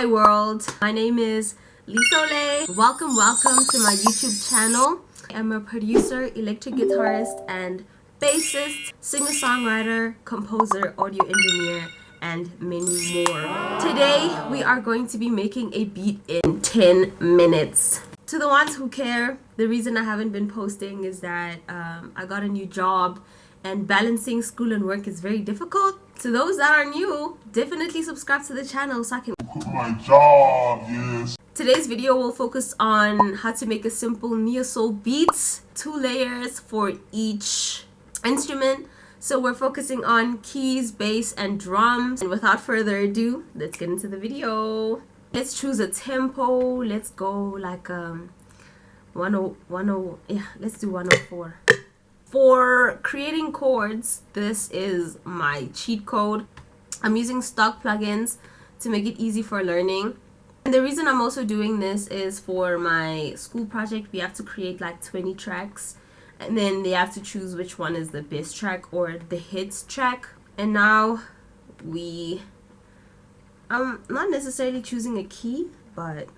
Hi world, my name is Lee-Soulaé. Welcome to my YouTube channel. I am a producer, electric guitarist, and bassist, singer-songwriter, composer, audio engineer, and many more. Today we are going to be making a beat in 10 minutes. To the ones who care, the reason I haven't been posting is that I got a new job and balancing school and work is very difficult. To those that are new, definitely subscribe to the channel so I can quit my job, yes. Today's video will focus on how to make a simple neo-soul beats, 2 layers for each instrument. So we're focusing on keys, bass, and drums. And without further ado, let's get into the video. Let's choose a tempo. Let's go like 10, yeah, let's do 104. For creating chords, this is my cheat code. I'm using stock plugins to make it easy for learning. And the reason I'm also doing this is for my school project, we have to create like 20 tracks. And then they have to choose which one is the best track or the hits track. And now I'm not necessarily choosing a key, but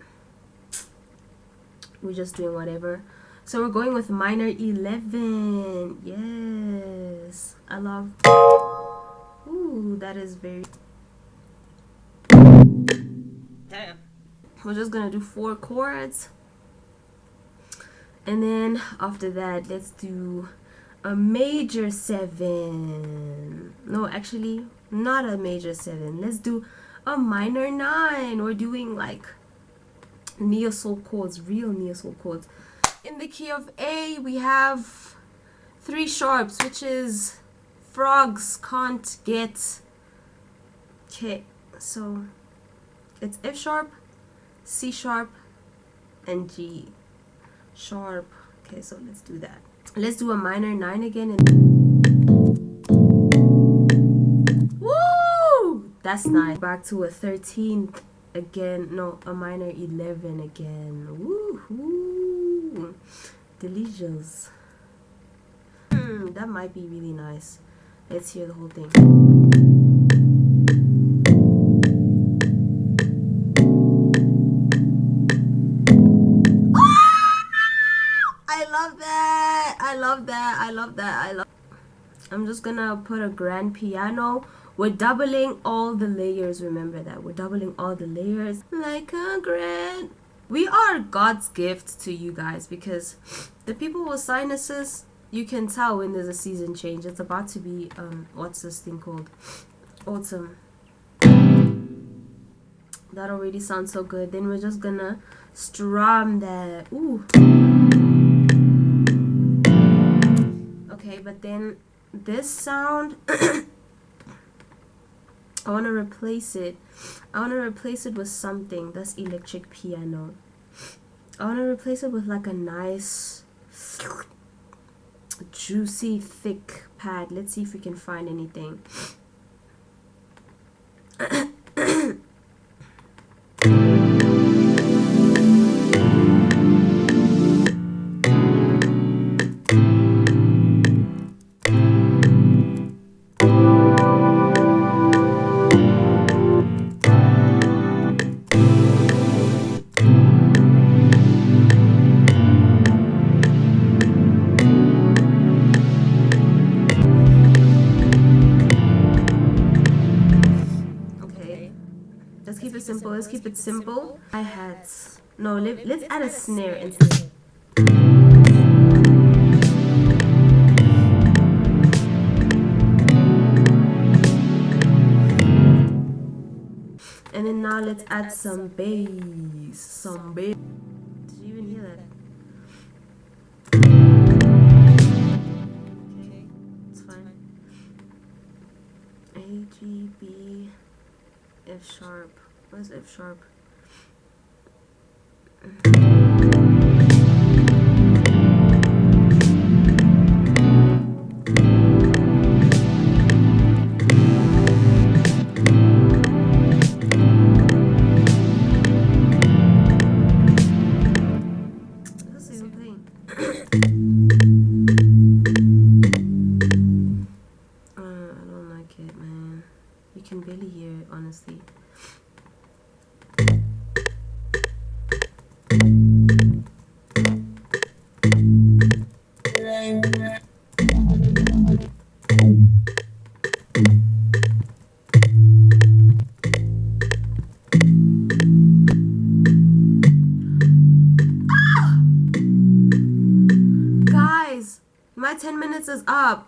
we're just doing whatever. So we're going with minor 11. Yes, I love. Ooh, that is very. Damn. We're just gonna do 4 chords, and then after that, let's do a major 7. No, actually, not a major 7. Let's do a minor 9. We're doing like neo-soul chords, real neo-soul chords. In the key of A, we have 3 sharps, which is frogs can't get. Okay, so it's F sharp, C sharp, and G sharp. Okay, so let's do that. Let's do a minor 9 again. Woo! That's nice. Back to a 13 again. No, a minor 11 again. Woohoo! Delicious. That might be really nice. Let's hear the whole thing. I love that. I love that. I love that. I love. I'm just gonna put a grand piano. We're doubling all the layers. Remember that. We're doubling all the layers like a grand. We are God's gift to you guys because the people with sinuses, you can tell when there's a season change. It's about to be what's this thing called? Autumn. That already sounds so good. Then we're just gonna strum that. Ooh. Okay, but then this sound I want to replace it. I want to replace it with something that's electric piano. I want to replace it with like a nice, juicy, thick pad. Let's see if we can find anything. Let's keep it simple. Hi-hats. No, let's add a snare instead. And then now let's add some bass. Some bass. Did you even hear that? Okay, it's fine. A, G, B, F sharp. Where's F sharp? What's even playing? I don't like it, man. You can barely hear it, honestly. my 10 minutes is up.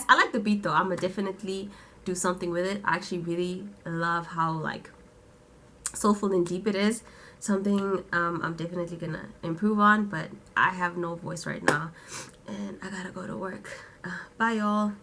I like the beat though. I'm gonna definitely do something with it. I actually really love how like soulful and deep it is. Something I'm definitely gonna improve on, but I have no voice right now and I gotta go to work. Bye y'all.